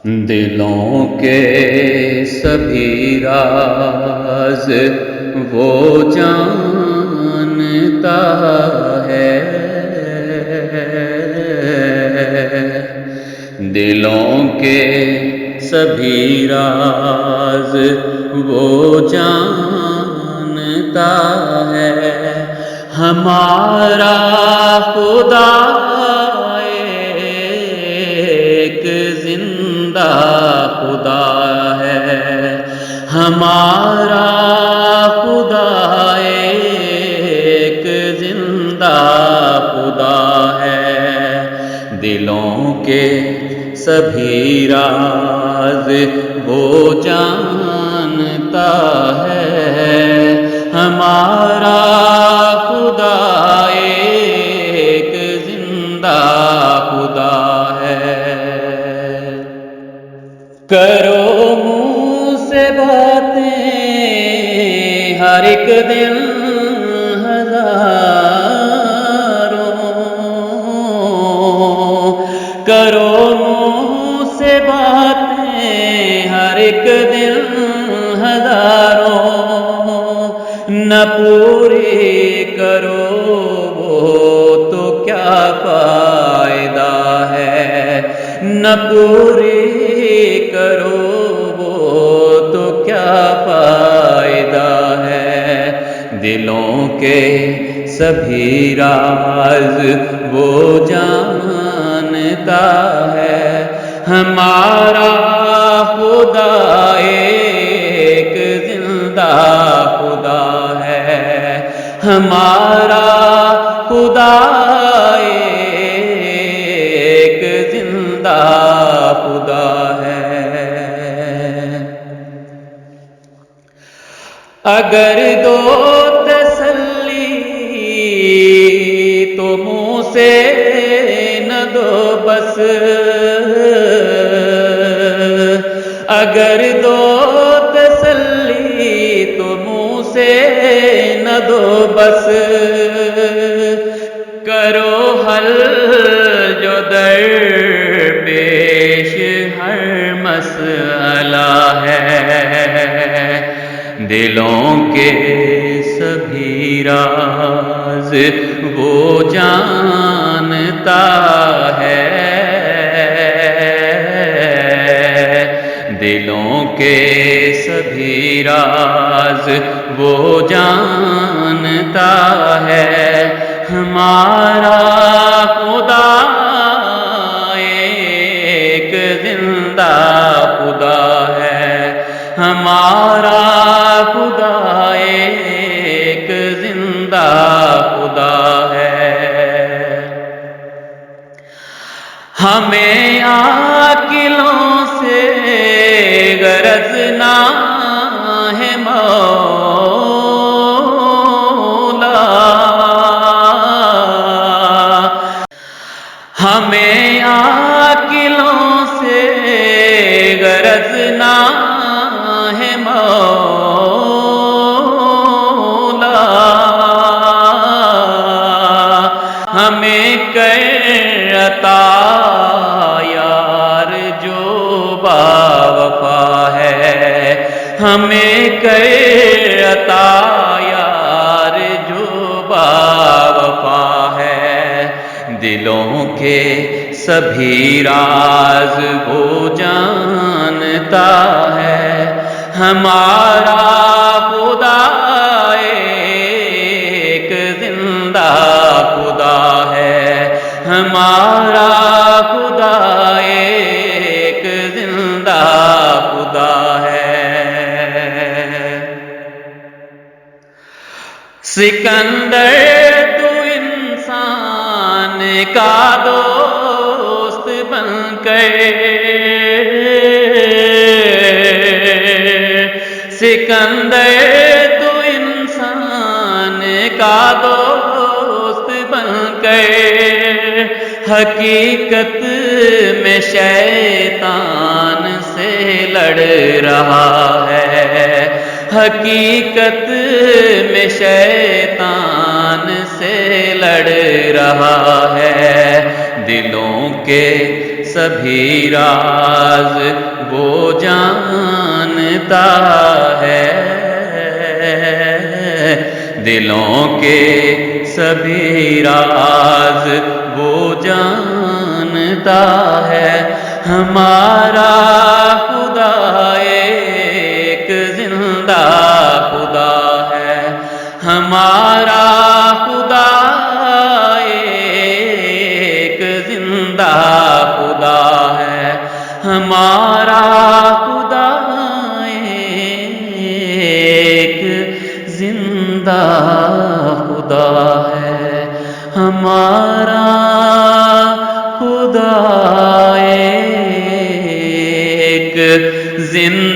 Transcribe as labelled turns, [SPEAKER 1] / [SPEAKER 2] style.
[SPEAKER 1] دلوں کے سبھی راز وہ جانتا ہے، دلوں کے سبھی راز وہ جانتا ہے، ہمارا خدا ایک زندہ خدا ہے، ہمارا خدا ایک زندہ خدا ہے، دلوں کے سبھی راز وہ جانتا ہے، ہمارا خدا ایک زندہ خدا ہے۔ کرو منہ سے باتیں ہر ایک دن ہزاروں، کرو منہ سے باتیں ہر ایک دن ہزاروں، نہ پوری کرو وہ تو کیا فائدہ ہے، نہ پوری کرو وہ تو کیا فائدہ ہے، دلوں کے سبھی راز وہ جانتا ہے، ہمارا خدا ایک زندہ خدا ہے، ہمارا خدا ایک زندہ خدا ہے۔ اگر دو تسلی تو منہ سے نہ دو بس، اگر دو تسلی تو منہ سے نہ دو بس، کرو حل جو درپیش ہر مسئلہ ہے، دلوں کے سبھی راز وہ جانتا ہے، دلوں کے سبھی راز وہ جانتا ہے، ہمارا خدا ایک زندہ خدا ہے، ہمارا خدا ایک زندہ خدا ہے۔ ہمیں عاقلوں سے غرض نہ ہے مولا، ہمیں عاقلوں سے غرض نہ ہے مولا، ہمیں کر عطا یار جو باوفا ہے، ہمیں کر عطا یار جو باوفا ہے، دلوں کے سبھی راز وہ جانتا ہے، ہمارا خدا ایک زندہ خدا ہے، ہمارا خدا ایک زندہ خدا ہے۔ سکندر تو انسان کا دوست بن کر، سکندر تو انسان کا دوست بن کر، حقیقت میں شیطان سے لڑ رہا ہے، حقیقت میں شیطان سے لڑ رہا ہے، دلوں کے سبھی راز وہ جانتا ہے، دلوں کے سبھی راز وہ جانتا ہے۔ ہمارا خدا ایک زندہ خدا ہے، ہمارا خدا ایک زندہ خدا ہے، ہمارا خدا ایک زندہ خدا ہے، ہمارا خدا ایک زندہ